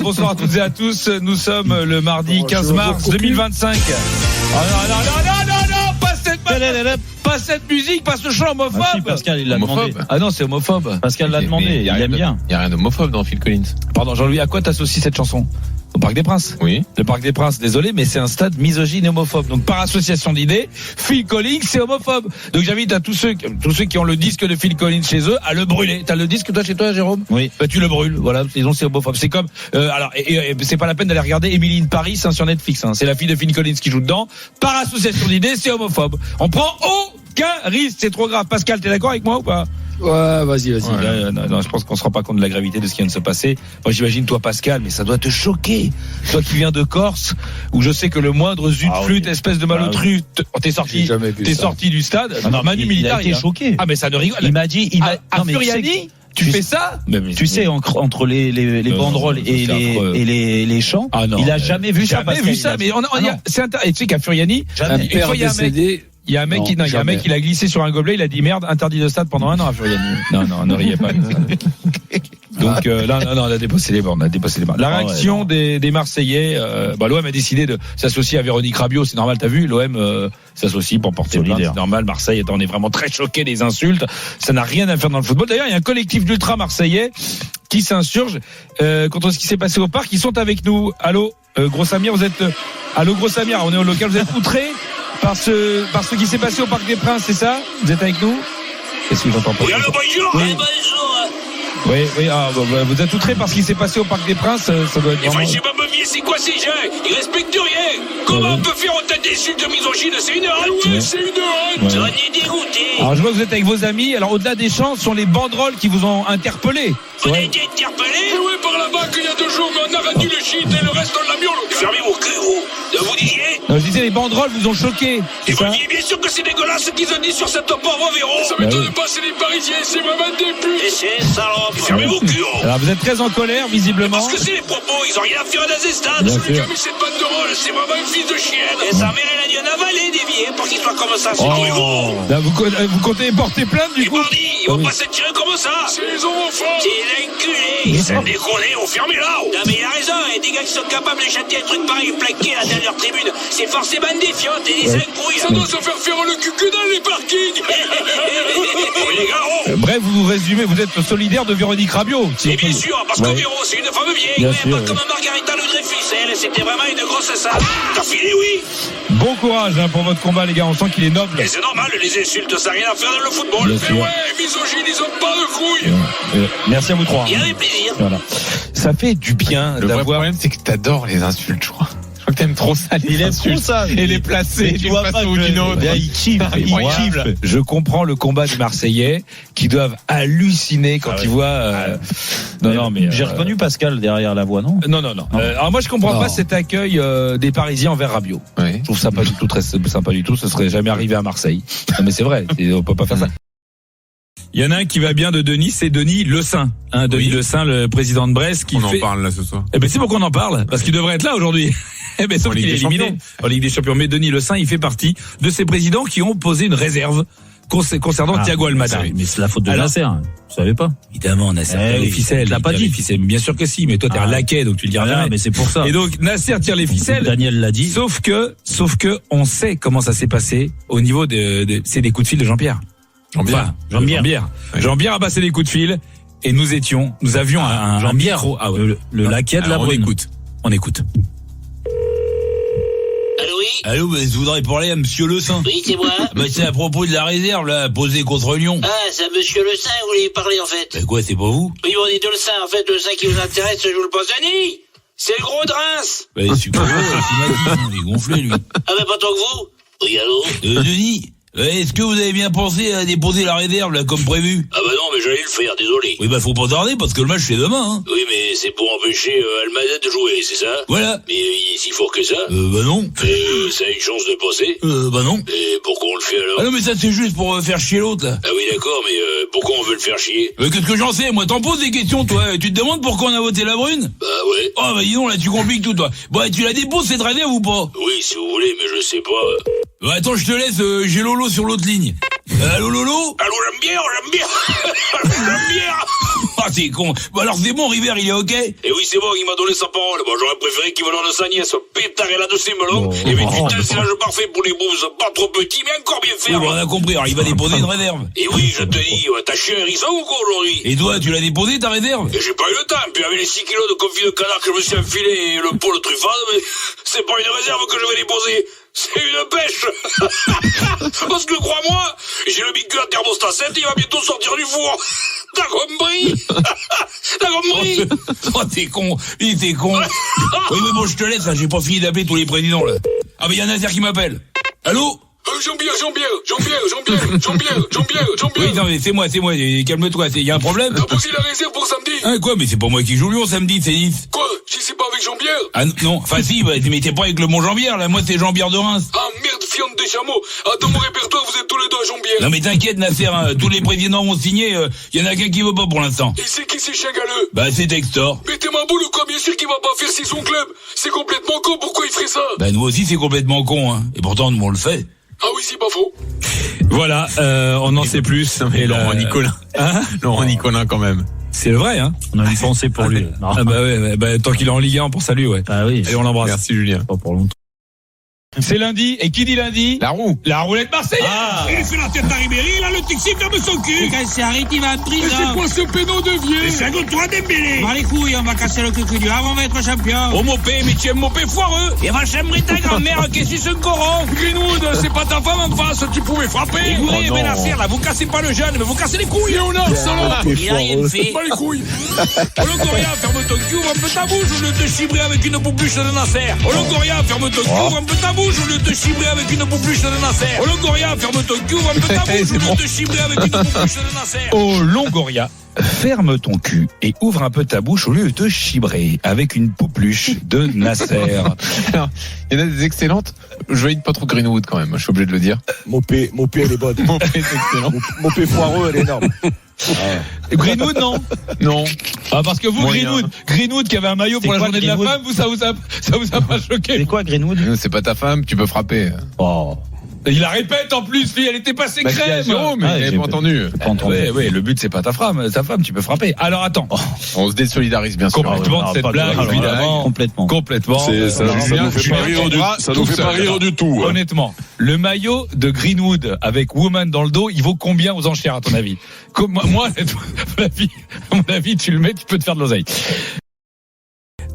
Bonsoir à toutes et à tous. Nous sommes le mardi 15 mars 2025. Pas cette musique, pas ce chant homophobe. Ah si, Pascal, il l'a demandé. Ah non, c'est homophobe. Pascal l'a demandé, il aime bien. Il n'y a rien d'homophobe dans Phil Collins. Pardon, Jean-Louis, à quoi t'associes cette chanson ? Au Parc des Princes. Oui. Le Parc des Princes, désolé, mais c'est un stade misogyne et homophobe. Donc, par association d'idées, Phil Collins, c'est homophobe. Donc, j'invite à tous ceux qui ont le disque de Phil Collins chez eux à le brûler. T'as le disque, toi, chez toi, Jérôme ? Oui. Bah, tu le brûles. Voilà. Disons, c'est homophobe. C'est comme, alors, et c'est pas la peine d'aller regarder Emily in Paris, sur Netflix, hein. C'est la fille de Phil Collins qui joue dedans. Par association d'idées, c'est homophobe. On prend aucun risque. C'est trop grave. Pascal, t'es d'accord avec moi ou pas ? Ouais, vas-y. Ouais. Non, je pense qu'on se rend pas compte de la gravité de ce qui vient de se passer. Moi, j'imagine toi, Pascal, mais ça doit te choquer. Toi qui viens de Corse, où je sais que le moindre flûte, espèce de malotru, t'es sorti du stade. Manu Militari, il a été choqué. Ah, mais ça ne rigole. Il m'a dit, à Furiani, tu fais ça? Tu sais, entre les banderoles et les chants, il a jamais vu ça. Jamais vu ça, mais c'est intéressant. Tu sais qu'à Furiani, une fois, il y a un mec. Il y a un mec il a glissé sur un gobelet, il a dit merde, interdit de stade pendant 1 an à Furiani. Non, ne riez pas. Donc là, on a dépassé les bornes. La réaction des Marseillais, l'OM a décidé de s'associer à Véronique Rabiot, c'est normal, t'as vu, l'OM s'associe pour porter plainte, c'est normal. Marseille, on est vraiment très choqués des insultes, ça n'a rien à faire dans le football. D'ailleurs, il y a un collectif d'ultra marseillais qui s'insurge contre ce qui s'est passé au parc. Ils sont avec nous. Allô, Gros Samir, vous êtes allô Gros Samir, on est au local, vous êtes outré par ce qui s'est passé au Parc des Princes, c'est ça? Vous êtes avec nous? Qu'est-ce que j'entends pas? Oui, allô, bonjour. Oui. Oui, vous êtes outré par ce qui s'est passé au Parc des Princes, ça doit être vraiment... Enfin, pas me c'est quoi ces gens? Ils respectent rien. Comment on peut faire autant d'insultes misogynes? C'est une honte. C'est une honte. Ouais. On est dégoûté. Alors, je vois que vous êtes avec vos amis. Alors, au-delà des chants, ce sont les banderoles qui vous ont interpellé. On a été interpellés? Oui, par là-bas, qu'il y a 2 jours, mais on a rendu le shit et le reste, on l'a mis au local. Fermez vos culs, vous. Vous disiez? Non, je disais, les banderoles vous ont choqué. Et vous disiez bien sûr que c'est dégueulasse ce qu'ils ont dit sur cette pauvre Véro. Ça m'étonne pas, c'est les Parisiens, c'est vraiment des putes. Et c'est salope. Fermez vos culs. Alors, vous êtes très en colère, visiblement. Parce que c'est les propos, ils ont rien à faire dans ces stades. Celui qui a mis cette bande de rôle, c'est vraiment un fils de chienne. Et sa mère, elle a dû en avaler des billets pour qu'il soit comme ça, c'est gros. Là, vous comptez porter plainte, du coup? Ils vont pas s'attirer comme ça. C'est les homophobes. C'est l'enculé. C'est déconné, on ferme là. Non, mais il a raison, et des gars qui sont capables de chanter un truc pareil plaqué à la dernière tribune. C'est forcément des fiottes et des incouilles. Ça doit se faire le cul que dans les parkings. Les gars, bref, vous résumez, vous êtes solidaire de Véronique Rabiot. Et bien sûr, parce que Véro, c'est une femme vieille, pas comme Margarita Le Dreyfus. Elle, c'était vraiment une grosse salle. T'as filé, oui. Bon courage pour votre combat, les gars. On sent qu'il est noble. Et c'est normal, les insultes, ça n'a rien à faire dans le football. Mais ouais, misogynes, ils ont pas de couilles. Merci à vous 3. Il y a des plaisirs. Voilà. Ça fait du bien Le vrai d'avoir... problème, c'est que t'adores les insultes, je crois. Je crois que t'aimes trop ça, les insultes. Et les placer d'une façon ou d'une autre. Il kiffe. Je comprends le combat des Marseillais qui doivent halluciner quand ils voient... Non, mais... J'ai reconnu Pascal derrière la voix, non? Non. Alors moi, je comprends pas cet accueil des Parisiens envers Rabiot. Oui. Je trouve ça pas du tout très sympa du tout. Ce serait jamais arrivé à Marseille. Non, mais c'est vrai. On peut pas faire ça. Il y en a un qui va bien de Denis, c'est Denis Le Saint. Denis Le Saint, le président de Brest, qui on en parle là ce soir. Eh ben c'est pour qu'on en parle, parce qu'il devrait être là aujourd'hui. Eh ben sauf qu'il est éliminé en Ligue des Champions. Mais Denis Le Saint, il fait partie de ces présidents qui ont posé une réserve concernant Thiago Almada. Mais c'est la faute de Nasser. Vous savez pas? Évidemment, Nasser tire les ficelles. Il l'a pas dit. Bien sûr que si, mais toi t'es un laquais, donc tu le diras jamais. Mais c'est pour ça. Et donc Nasser tire les ficelles. Daniel l'a dit. Sauf que on sait comment ça s'est passé au niveau c'est des coups de fil de Jean-Pierre. Jean-Pierre a passé des coups de fil et nous avions un micro. Le laquais de la Brune. On écoute. Allô, oui? Allô, je voudrais parler à Monsieur Le Saint. Oui, c'est moi. C'est à propos de la réserve, là, posée contre Lyon. Ah, c'est à Monsieur Le Saint, vous voulez parler, en fait. Quoi, c'est pas vous? Oui, on est de Le Saint, en fait, Le Saint qui vous intéresse, je vous le pense, Denis. C'est le gros de Reims. C'est quoi, il est gonflé, lui. Ah, ben, pas tant que vous. Oui, allô? Denis, est-ce que vous avez bien pensé à déposer la réserve, là, comme prévu? Ah bah non, mais j'allais le faire, désolé. Oui, faut pas tarder, parce que le match, c'est demain, hein. Oui, mais c'est pour empêcher Almada de jouer, c'est ça? Voilà. Mais il est si fort que ça? Non. Ça a une chance de passer? Non. Et pourquoi on le fait alors? Ah non, mais ça, c'est juste pour faire chier l'autre, là. Ah oui, d'accord, mais pourquoi on veut le faire chier? Qu'est-ce que j'en sais? Moi, t'en poses des questions, toi. Tu te demandes pourquoi on a voté la Brune? Bah ouais. Oh, bah dis donc, là, tu compliques tout, toi. Bon, tu la déposes, cette réserve ou pas? Oui, si vous voulez, mais je sais pas. Attends, je te laisse, j'ai Lolo sur l'autre ligne. Allô, Lolo? Allô, j'aime bien. J'aime bien. Ah, t'es con. Bon, alors c'est bon, River, il est ok? Et oui, c'est bon, il m'a donné sa parole. Bon, j'aurais préféré qu'il me donne sa nièce, pétard et là-dessus melon. Et mais putain, c'est l'âge parfait pour les boufs, pas trop petits, mais encore bien fait. Oui, on a compris, alors il va déposer une réserve. Et oui, je te dis, t'as chié un hérisson ou quoi aujourd'hui? Et toi, tu l'as déposé ta réserve? Et j'ai pas eu le temps, puis avec les 6 kilos de confit de canard que je me suis enfilé et le pot de truffade, mais c'est pas une réserve que je vais déposer. C'est une pêche. Parce que crois-moi, j'ai le bicu à thermostat 7 et il va bientôt sortir du four. T'as compris? T'as compris? Oh, t'es con. Il était con. Oui, mais bon, je te laisse, là, j'ai pas fini d'appeler tous les présidents, là. Ah, mais y a Nazaire qui m'appelle. Allô? Jean-Pierre. Oui, non, mais c'est moi, calme-toi, y a un problème? T'as posé la réserve pour samedi? Ah, quoi, mais c'est pas moi qui joue Lyon samedi, c'est Nice. Quoi? J'y sais pas avec Jean-Pierre? Ah, non, enfin si, bah, mais t'es pas avec le Mont Jean-Pierre, là, moi c'est Jean-Pierre de Reims. Ah, merde, fiante des chameaux. Ah, dans mon répertoire, vous êtes tous les deux à Jean-Pierre. Non, mais t'inquiète, Nasser, hein, tous les présidents ont signé, y en a qu'un qui veut pas pour l'instant. Et c'est qui ces chiens galeux? Bah, c'est Textor. Mais t'es ma boule ou quoi? Bien sûr qu'il va pas faire si son club. C'est complètement con, pourquoi il ferait ça? Bah, nous aussi c'est complètement con, hein. Et pourtant, nous on le fait. Ah oui, c'est pas faux. Voilà, on en sait plus. Et Laurent Nicolin. Hein? Laurent Nicolin quand même. C'est le vrai, hein. On a une pensée pour lui. Ah bah ouais, bah, tant qu'il est en Ligue 1, pour salut, ouais. Ah oui. Et on l'embrasse. Merci Julien. Pas pour longtemps. C'est lundi, et qui dit lundi? La roue. La roulette marseillaise. Il fait la tête à Ribéry, là, le taxi ferme son cul. Mais quand c'est arrêté, il va en prison. Mais c'est quoi ce péno de vieux? Mais c'est à toi Dembélé. Bah les couilles, on va casser le cul du Havre, on va être champion. Oh Mopé, mais tu aimes Mopé foireux. Et va chambrer ta grand-mère, qu'est-ce que c'est ce coron? Greenwood, c'est pas ta femme en face, tu pouvais frapper. Et vous rêvez l'affaire, là, vous cassez pas le jeune, mais vous cassez les couilles. Léonard, salope. Il a rien fait. Pas les couilles. Longoria, ferme ton cul, ouvre un peu ta bouche au lieu de te chibrer avec une boubluche de Nasser. Longoria, ferme ton cul, ouvre un peu ta bouche au lieu de te chibrer avec une boubluche de Nasser. Longoria, ferme ton cul, ouvre un peu ta bouche au lieu de te chibrer avec une boubluche de Nasser. Oh, Longoria, ferme ton cul et ouvre un peu ta bouche au lieu de te chibrer avec une poupluche de Nasser. Alors, il y en a des excellentes. Je valide pas trop Greenwood quand même, je suis obligé de le dire. Mopé, elle est bonne. Mopé, c'est excellent. Mopé foireux, elle est énorme. Greenwood, non? Non. Ah, parce que vous, Moyen. Greenwood qui avait un maillot pour la journée de la femme, vous, ça vous a pas choqué? C'est quoi Greenwood? C'est pas ta femme, tu peux frapper. Oh. Il la répète en plus, lui, elle était passée Bah, crème. Jérôme, mais il avait pas entendu. Ouais, le but c'est pas ta femme, tu peux frapper. Alors attends. On se désolidarise bien sûr. Complètement de cette blague, évidemment. Complètement. Ça nous fait pas rire du tout. Honnêtement, le maillot de Greenwood avec Woman dans le dos, il vaut combien aux enchères à ton avis? Moi, à mon avis, tu le mets, tu peux te faire de l'oseille.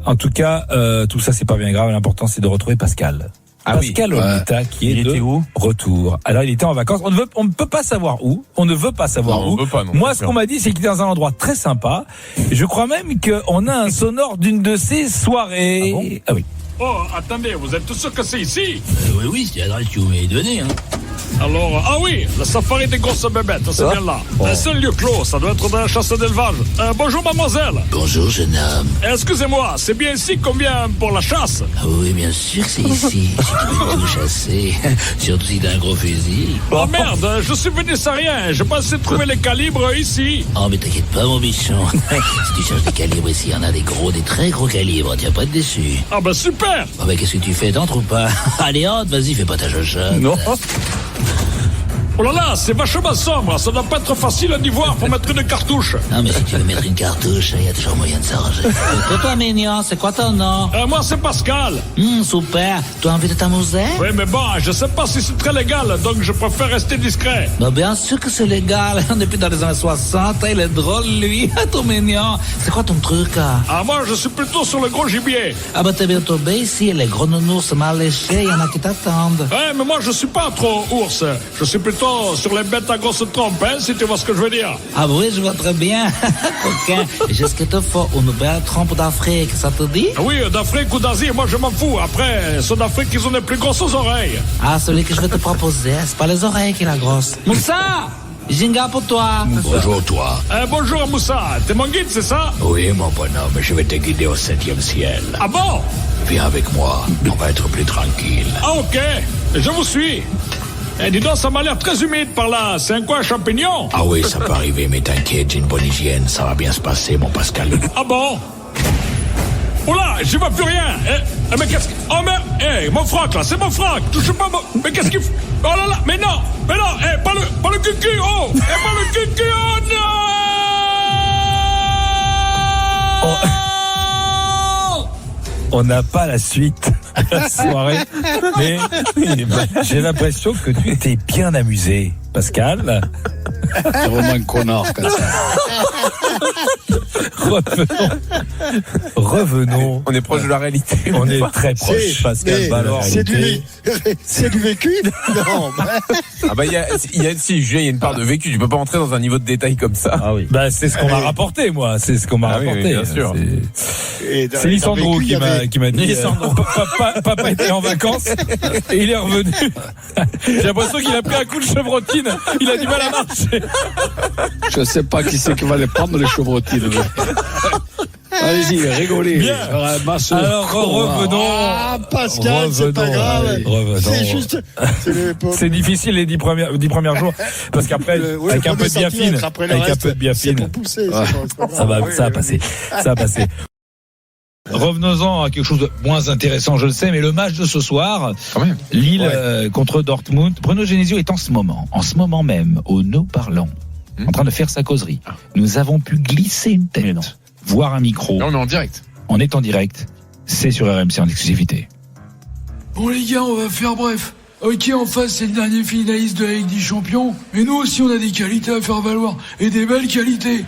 En tout cas, tout ça c'est pas bien grave. L'important c'est de retrouver Pascal. Pascal Olita qui est de retour. Alors il était en vacances. On ne peut pas savoir où. On ne veut pas savoir où. Moi, ce qu'on m'a dit, c'est qu'il était dans un endroit très sympa. Je crois même qu'on a un sonore d'une de ces soirées. Ah oui. Oh, attendez, vous êtes tous sûrs que c'est ici? Oui, c'est l'adresse que vous m'avez donnée, hein. Alors, ah oui, le safari des grosses bébêtes, c'est bien là. C'est un lieu clos, ça doit être de la chasse d'élevage. Bonjour mademoiselle. Bonjour, jeune homme. Excusez-moi, c'est bien ici qu'on vient pour la chasse? Ah oui, bien sûr que c'est ici. Si tu veux tout chasser, surtout si t'as un gros fusil. Oh merde, je suis venu sans rien, je pensais trouver les calibres ici. Oh, mais t'inquiète pas, mon bichon. Si tu cherches des calibres ici, il y en a des très gros calibres, tu vas pas être déçu. Ah bah super. Oh, mais qu'est-ce que tu fais, t'entres ou pas? Allez, hâte, vas-y, fais pas ta chochotte. Non. Oh là là, c'est vachement sombre, ça doit pas être facile à y voir pour mettre une cartouche. Non, mais si tu veux mettre une cartouche, il y a toujours moyen de s'arranger. Et toi, mignon, c'est quoi ton nom? Moi, c'est Pascal. Super. Tu as envie de t'amuser? Oui, mais bon, je sais pas si c'est très légal, donc je préfère rester discret. Bah, bien sûr que c'est légal. Depuis dans les années 60, il est drôle, lui. Tout mignon. C'est quoi ton truc? Ah, moi, je suis plutôt sur le gros gibier. Ah, bah, t'es bien tombé ici. Les gros nounours mal léchés, il y en a qui t'attendent. Ouais, mais moi, je suis pas trop ours. Je suis plutôt sur les bêtes à grosse trompe, hein, si tu vois ce que je veux dire. Ah oui, je vois très bien. Coquin. J'ai ce qu'il te faut, une belle trompe d'Afrique, ça te dit? Ah oui, d'Afrique ou d'Asie, moi je m'en fous. Après, ceux d'Afrique, ils ont les plus grosses oreilles. Ah, celui que je vais te proposer, c'est pas les oreilles qui est la grosse. Moussa! Jinga pour toi. Bonjour toi. Bonjour Moussa, t'es mon guide, c'est ça? Oui, mon bonhomme, je vais te guider au 7e ciel. Ah bon? Viens avec moi, on va être plus tranquille. Ah ok, je vous suis. Eh, dis donc, ça m'a l'air très humide par là. C'est un coin champignon? Ah oui, ça peut arriver, mais t'inquiète, j'ai une bonne hygiène. Ça va bien se passer, mon Pascal. Ah bon? Oula, j'y vois plus rien. Mais qu'est-ce que... Oh, mais... mon froc, là, c'est mon froc. Touche pas mon... Mais qu'est-ce qu'il... Oh là là, mais non, pas le cucu, oh. Pas le cucu, oh non. On n'a pas la suite de la soirée, mais j'ai l'impression que tu t'es bien amusé, Pascal. C'est vraiment un connard, comme ça. Revenons. On est proche de la réalité. On est très proche, Pascal Ballon. C'est du vécu. Non. Il y a une part de vécu. Tu peux pas rentrer dans un niveau de détail comme ça. Ah oui. C'est ce qu'on m'a rapporté, moi. C'est ce qu'on m'a rapporté. Oui, bien sûr. C'est Lissandro qui m'a dit. Papa était en vacances et il est revenu. J'ai l'impression qu'il a pris un coup de chevrotine. Il a du mal à marcher. Je sais pas qui c'est qui va les prendre, les chevrotines. Allez-y, rigolez. Bien. Alors, revenons. Ah, Pascal, c'est pas grave. C'est juste. C'est difficile les 10 premiers jours. Parce qu'après, avec un peu de biafine. Avec un peu de biafine. Ça va passer. Ça va passer. Revenons-en à quelque chose de moins intéressant, je le sais, mais le match de ce soir, Lille contre Dortmund. Bruno Genesio est en ce moment même, au No Parlant, en train de faire sa causerie. Nous avons pu glisser une tête, voir un micro. Là, on est en direct. On est en direct. C'est sur RMC en exclusivité. Bon les gars, on va faire bref. Ok, en face, c'est le dernier finaliste de la Ligue des Champions. Mais nous aussi, on a des qualités à faire valoir. Et des belles qualités.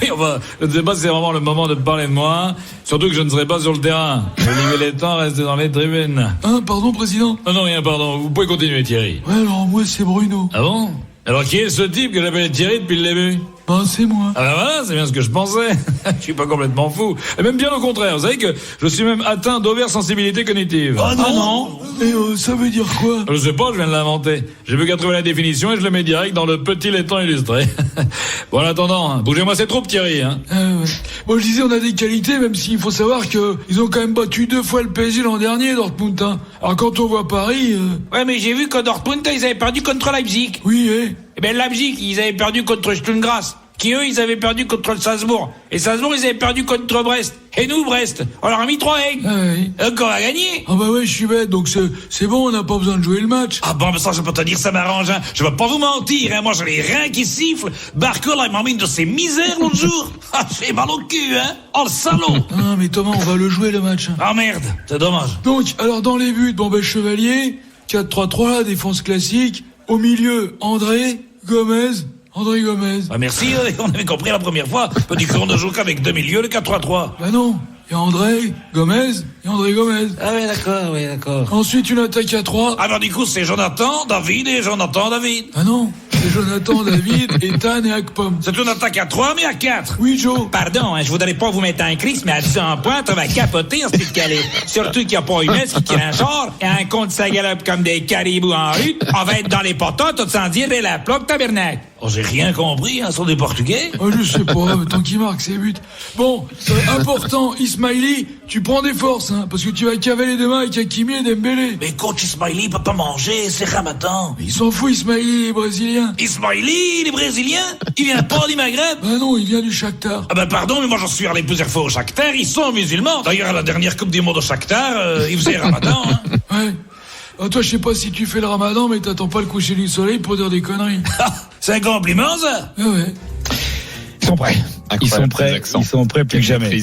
Le débat, c'est vraiment le moment de parler de moi. Surtout que je ne serai pas sur le terrain. Olivier Létang reste dans les tribunes. Pardon, président? Non, rien, pardon. Vous pouvez continuer, Thierry. Ouais, alors moi, c'est Bruno. Ah bon? Alors qui est ce type que j'appelle Thierry depuis le début? C'est moi. Ah voilà, c'est bien ce que je pensais. Je suis pas complètement fou. Et même bien au contraire. Vous savez que je suis même atteint d'oversensibilité cognitive. Ah non. Et ça veut dire quoi? Je sais pas, je viens de l'inventer. J'ai plus qu'à trouver la définition et je le mets direct dans le petit laiton illustré. Bon, en attendant, bougez-moi ces troupes, Thierry. Moi, je disais, on a des qualités, même s'il faut savoir que ils ont quand même battu 2 fois le PSG l'an dernier, Dortmund. Alors quand on voit Paris... Ouais, mais j'ai vu que Dortmund, ils avaient perdu contre Leipzig. Oui, Eh ben Leipzig, ils avaient perdu contre Stuttgart. Qui eux, ils avaient perdu contre le Salzbourg. Et Salzbourg, ils avaient perdu contre Brest. Et nous, Brest, on leur a mis 3 eggs. Donc on a gagné. Ah bah ouais, je suis bête, donc c'est bon, on n'a pas besoin de jouer le match. Ah bon, mais ça, je peux te dire, ça m'arrange. Je vais pas vous mentir, moi j'ai les reins qui sifflent. Barco, là, il m'a mis de ses misères l'autre jour. J'ai mal au cul, Oh, le salaud. Non, mais Thomas, on va le jouer le match. Ah merde, c'est dommage. Donc, alors dans les buts, Chevalier, 4-3-3, la défense classique. Au milieu, André Gomez. Merci, on avait compris la première fois. On dit qu'on ne joue qu'avec 2 milieux, le 4-3-3. Bah non, il y a André Gomez. Ah oui, d'accord. Ensuite, une attaque à 3. Alors du coup, c'est Jonathan, David. Ah non, c'est Jonathan, David, Ethan et Akpom. C'est une attaque à 3, mais à 4. Oui, Joe. Pardon, je voudrais pas vous mettre un Christ, mais à 10 en pointe, on va capoter en ce petit calais. Surtout qu'il n'y a pas une messe qui tire un char et un compte sa galope comme des caribous en rue. On va être dans les poteaux, tout sans dire la plaque tabernacle. Oh, j'ai rien compris, sont des Portugais. Je sais pas, tant qu'ils marquent ses buts. Bon, important, Ismaili, tu prends des forces, parce que tu vas cavaler demain avec Hakimi et Dembélé. Mais coach Ismaili peut pas manger, c'est Ramadan. Mais il s'en fout, Ismaili, les Brésiliens. Ismaili, les Brésiliens? Il vient pas du Maghreb? Bah non, il vient du Shakhtar. Ah bah pardon, mais moi j'en suis allé plusieurs fois au Shakhtar, ils sont musulmans. D'ailleurs, à la dernière Coupe du Monde au Shakhtar, ils faisaient Ramadan. Ouais. Toi, je sais pas si tu fais le Ramadan, mais t'attends pas le coucher du soleil pour dire des conneries. C'est un compliment, ça? Ouais. Ils sont prêts. Ils sont prêts plus que jamais.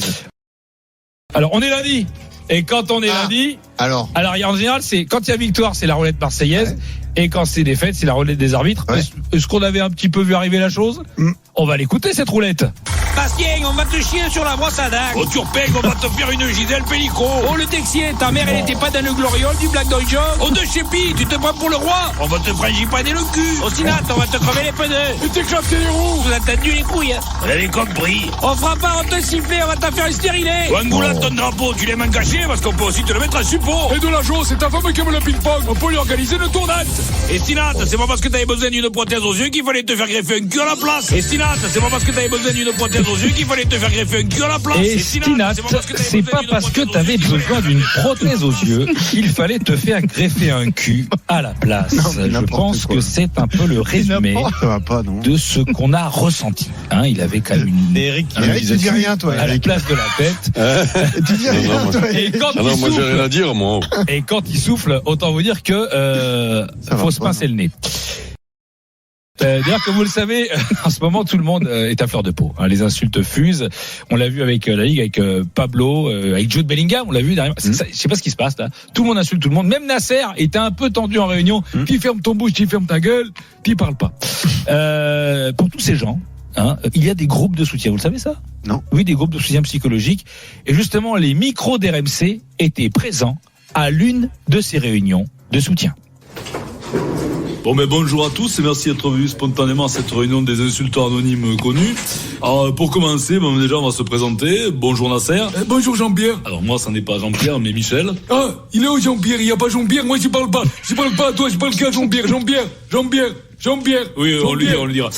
Alors, on est lundi. Et quand on est lundi, alors en général, c'est quand il y a victoire, c'est la roulette marseillaise. Et quand c'est défaite, c'est la roulette des arbitres. Est-ce qu'on avait un petit peu vu arriver la chose? On va l'écouter, cette roulette. Bastien, on va te chier sur la brosse à dents. Oh, Turpeg, on va te faire une Gisèle Pellicot. Oh, le Texier, ta mère, elle était pas dans le gloriole du Black Dog Joe. Oh, de Chépi, tu te prends pour le roi. On va te fringipaner le cul. Oh, Sinat, on va te crever les pneus. Et t'éclater les roues. Vous avez tenu les couilles, On avait compris. On fera pas, on te siffler, on va te faire stériler. Wangoula, ton drapeau, tu l'aimes caché parce qu'on peut aussi te le mettre à support. Et de la joie, c'est ta femme qui aime le ping-pong. On peut lui organiser une tournade. Et Sinat, c'est pas parce que t'avais besoin d'une prothèse aux yeux qu'il fallait te faire greffer un cul à la place. Et Sinat, c'est pas parce que t'avais besoin d'une prothèse aux yeux qu'il fallait te faire greffer un cul à la place. Et Stinat, c'est pas parce que t'avais besoin d'une prothèse aux yeux qu'il fallait te faire greffer un cul à la place. Je pense que c'est un peu le résumé de ce qu'on a ressenti. Il avait quand même une... Eric, tu dis rien, toi. À la place de la tête. Tu dis rien, toi. Et quand non, moi j'ai rien à dire, moi. Et quand il souffle, autant vous dire que faut se pincer le nez. D'ailleurs, comme vous le savez, en ce moment, tout le monde est à fleur de peau. Les insultes fusent. On l'a vu avec la Ligue, avec Pablo, avec Jude Bellingham. On l'a vu derrière. Je sais pas ce qui se passe là. Tout le monde insulte tout le monde. Même Nasser était un peu tendu en réunion. Puis ferme ton bouche, puis ferme ta gueule, puis parle pas. Pour tous ces gens, il y a des groupes de soutien. Vous le savez ça ? Non. Oui, des groupes de soutien psychologique. Et justement, les micros d'RMC étaient présents à l'une de ces réunions de soutien. Bon, mais bonjour à tous et merci d'être venus spontanément à cette réunion des insulteurs anonymes connus. Alors, pour commencer, déjà, on va se présenter. Bonjour Nasser. Bonjour Jean-Pierre. Alors, moi, ça n'est pas Jean-Pierre, mais Michel. Ah, il est où Jean-Pierre? Il n'y a pas Jean-Pierre. Moi, je parle pas. Je parle pas à toi, je parle qu'à Jean-Pierre. Jean-Pierre. Oui, on le dira.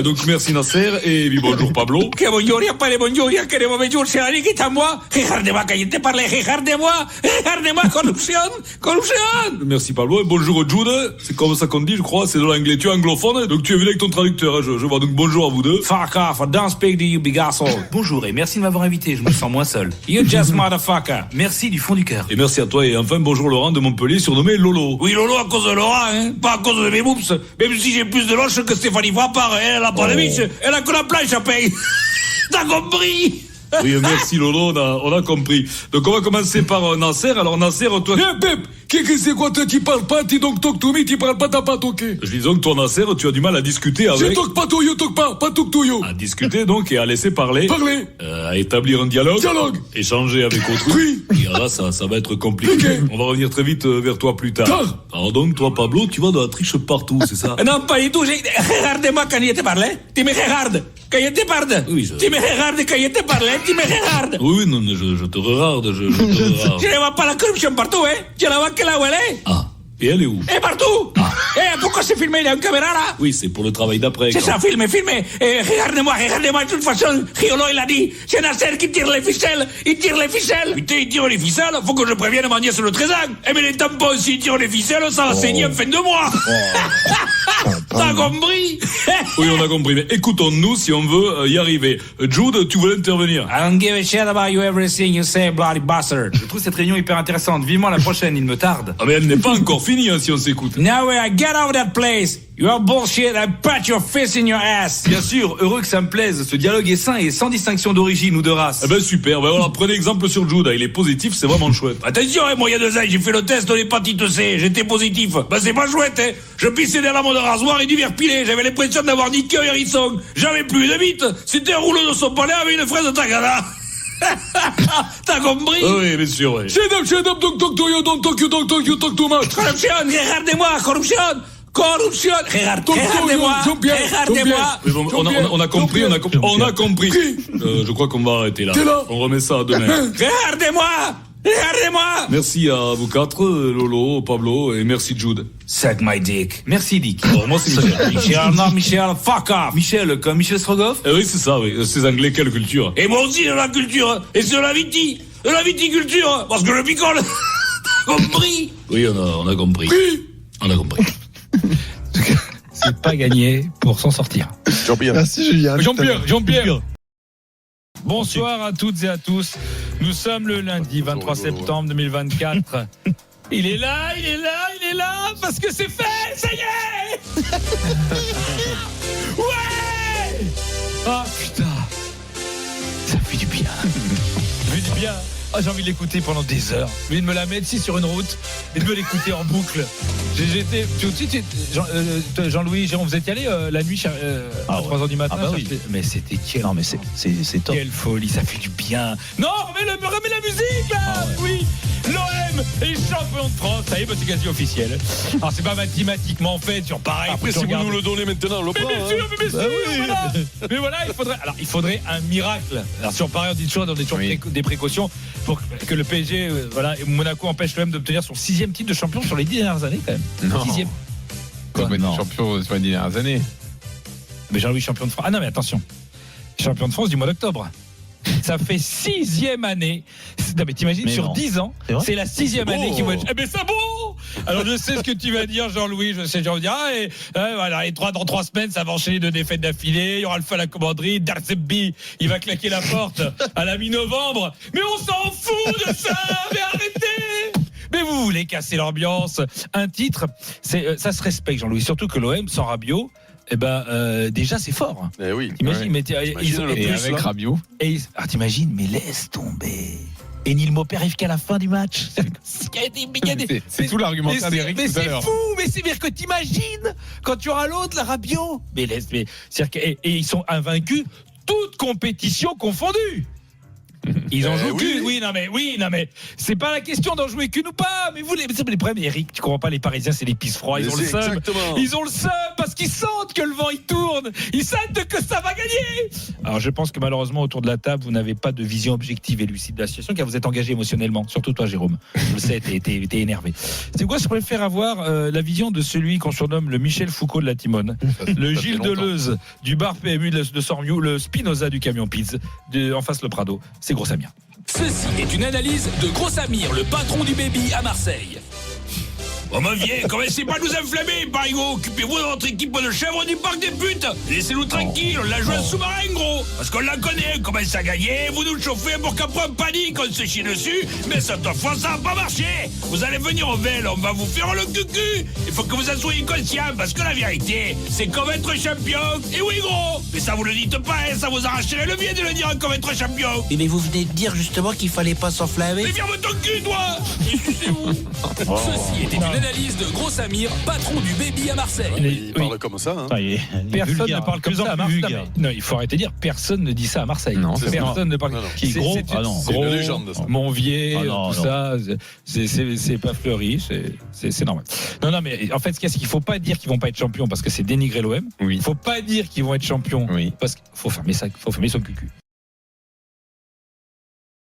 Donc, merci Nasser et puis bonjour Pablo. Que bonjour, il n'y a pas de bonjour, il y a que de mauvais jours. C'est la Ligue qui est à moi. Regardez-moi quand il te parlait. Regardez-moi, corruption. Merci Pablo et bonjour Jude. C'est comme ça qu'on dit, je crois. C'est de l'anglais. Tu es anglophone, donc tu es venu avec ton traducteur. Je vois donc bonjour à vous deux. Fuck off, don't speak to you, big asshole. Bonjour et merci de m'avoir invité. Je me sens moins seul. You just motherfucker. Merci du fond du cœur. Et merci à toi et enfin bonjour Laurent de Montpellier, surnommé Lolo. Oui, Lolo à cause de Laurent, pas à cause de mes boobs. Même si j'ai plus de loche que Stéphanie Frappard, elle a pas de biche, elle a que la planche à paye. T'as compris? Oui, merci Lolo, on a compris. Donc on va commencer par Nasser. Alors Nasser, toi... Pep, qu'est-ce que c'est quoi toi? Tu parles pas, tu donc talk to me, tu parles pas, t'as pas toqué. Je dis donc toi Nasser, tu as du mal à discuter avec... Je toque pas to you, toque pas talk to you. À discuter donc et à laisser parler. À établir un dialogue. Échanger avec autrui. Oui. Et là, ça va être compliqué. Okay. On va revenir très vite vers toi plus tard. Alors donc, toi Pablo, tu vas de la triche partout, c'est ça? Non, pas du tout. Regardez-moi quand il te parlait. Tu me regardes. Quand il te parle. Oui, tu me regardes quand il te parlait. Tu me regardes. Oui, non, je te regarde, je te regarde. Je ne vois pas la corruption partout, hein. Je la vois que là où elle est. Ah. Et elle est où? Et partout. Pourquoi c'est filmé? Il y a une caméra là? Oui, c'est pour le travail d'après. C'est ça, filmé. Regardez-moi. De toute façon, Riolo, il a dit, c'est Nasser qui tire les ficelles. Il tire les ficelles. Putain, il tire les ficelles. Faut que je prévienne ma nièce le 13 ans. Mais les tampons, s'ils tirent les ficelles, ça va saigner en fin de mois. T'as compris? Oui, on a compris. Mais écoutons-nous si on veut y arriver. Jude, tu voulais intervenir? I don't give a shit about you, everything you say, bloody bastard. Je trouve cette réunion hyper intéressante. Vivement la prochaine, il me tarde. Ah, mais elle n'est pas encore finie, si on s'écoute. Now I get out of that place. You are bullshit. I pat your fist in your ass. Bien sûr, heureux que ça me plaise. Ce dialogue est sain et sans distinction d'origine ou de race. Eh ben super. Ben voilà, prenez exemple sur Jude. Il est positif, c'est vraiment chouette. Attention, moi il y a 2 ans, j'ai fait le test de l'hépatite C. J'étais positif. Ben c'est pas chouette, hein. Je pissais dans la mode rasoir et du verre pilé. J'avais l'impression d'avoir niqué un hérisson. J'avais plus de bite. C'était un rouleau de sopalin avec une fraise de tagada. T'as compris? Oui, bien sûr, oui. Shut up, don't talk to you, don't talk too much. Corruption, regardez-moi, corruption. Regardez-moi. On a compris. Je crois qu'on va arrêter là. On remet ça à demain. Regardez-moi. Merci à vous 4, Lolo, Pablo, et merci Jude. Suck my dick. Merci Dick. Alors, moi c'est Michel. Michel, fuck off. Michel, comme Michel Strogoff? Oui, c'est ça, oui. C'est anglais, quelle culture? Et moi aussi de la culture. Et c'est de la viticulture. Parce que je picole. Compris? Oui, on a compris. On a compris. C'est pas gagné pour s'en sortir. Jean-Pierre. Merci Julien. Jean-Pierre. Bonsoir à toutes et à tous. Nous sommes le lundi 23 septembre 2024. Il est là, parce que c'est fait, ça y est. Ouais. Ah putain, ça fait du bien. Ah, j'ai envie de l'écouter pendant des heures. J'ai envie de me la mettre ici sur une route et de me l'écouter en boucle. J'étais Jean-Louis, Jérôme, vous êtes allé la nuit à 3h du matin? Oui. Mais c'était quel? Non, mais c'est top. Quelle folie, ça fait du bien. Non, remets la musique là. Oui. L'OM est champion de France, ça y est, c'est quasi officiel. Alors c'est pas mathématiquement fait, sur pareil. Après, si vous nous le donnez maintenant, on le prend. Mais bien sûr, voilà. Mais voilà, il faudrait un miracle. Alors sur pareil, on dit toujours des précautions pour que le PSG, Monaco empêche l'OM d'obtenir son 6e titre de champion sur les 10 dernières années quand même. Non. 6e. Quoi, champion sur les 10 dernières années. Mais Jean-Louis champion de France. Ah non, mais attention, champion de France du mois d'octobre. Ça fait 6e année. Non mais t'imagines, mais sur non. 10 ans, c'est la 6e année qui va être... Eh ben c'est bon. Alors je sais ce que tu vas dire, Jean-Louis. Je sais, dire voilà, dans 3 semaines, ça va enchaîner 2 défaites d'affilée. Il y aura le feu à la commanderie. Darcebi, il va claquer la porte à la mi-novembre. Mais on s'en fout de ça. Mais arrêtez. Mais vous voulez casser l'ambiance. Un titre, ça se respecte, Jean-Louis. Surtout que l'OM sans Rabiot, déjà c'est fort. Eh oui. T'imagines, mais avec Rabiot. T'imagines, mais laisse tomber. Et Neil Maupay arrive qu'à la fin du match. C'est tout l'argumentaire d'Eric tout à l'heure. C'est fou, mais c'est dire que t'imagines quand tu auras l'autre, la Rabiot. Et ils sont invaincus, toutes compétitions confondues. Ils en jouent qu'une. Oui, non mais c'est pas la question d'en jouer qu'une ou pas. Mais vous les problèmes, Eric, tu comprends pas, les Parisiens, c'est les pisse froids. Ils ont le seum. Ils ont le seum parce qu'ils sentent que le vent il tourne. Ils sentent que ça va gagner. Alors je pense que malheureusement autour de la table, vous n'avez pas de vision objective et lucide de la situation, car vous êtes engagé émotionnellement. Surtout toi, Jérôme. Je le sais, t'es énervé. C'est quoi? Je préfère avoir la vision de celui qu'on surnomme le Michel Foucault de la Timone, le Gilles Deleuze du bar PMU de Sormiou, le Spinoza du camion Pizza, en face le Prado. C'est Gros Samir. Ceci est une analyse de Gros Samir, le patron du baby à Marseille. Oh ma vieille, commencez pas à nous enflammer, parigo. Occupez-vous de votre équipe de chèvres du parc des putes. Laissez-nous tranquilles, on l'a joué un sous-marin, gros. Parce qu'on la connaît, on commence à gagner. Vous nous chauffez pour qu'après on panique, on se chie dessus. Mais cette fois, ça va pas marcher. Vous allez venir au Vel, on va vous faire le cucu. Il faut que vous en soyez conscients, parce que la vérité, c'est qu'on va être champion. Et oui, gros. Mais ça vous le dites pas, hein, ça vous arracherait le bien de le dire qu'on va être champion. Mais vous venez de dire justement qu'il fallait pas s'enflammer. Mais ferme ton cul, toi. Excusez-vous. Ceci était une analyse de Gros Samir, patron du baby à Marseille. Il parle comme ça. Hein. Personne ne parle comme ça à Marseille. Non, il faut arrêter de dire personne ne dit ça à Marseille. Non, personne ne parle. Qui est gros, c'est une légende. Monvier, tout ça, c'est pas fleuri, c'est normal. Non, mais en fait, ce qu'il y a, c'est qu'il faut pas dire qu'ils vont pas être champions parce que c'est dénigrer l'OM. Oui. Il faut pas dire qu'ils vont être champions parce qu'il faut fermer son cucu.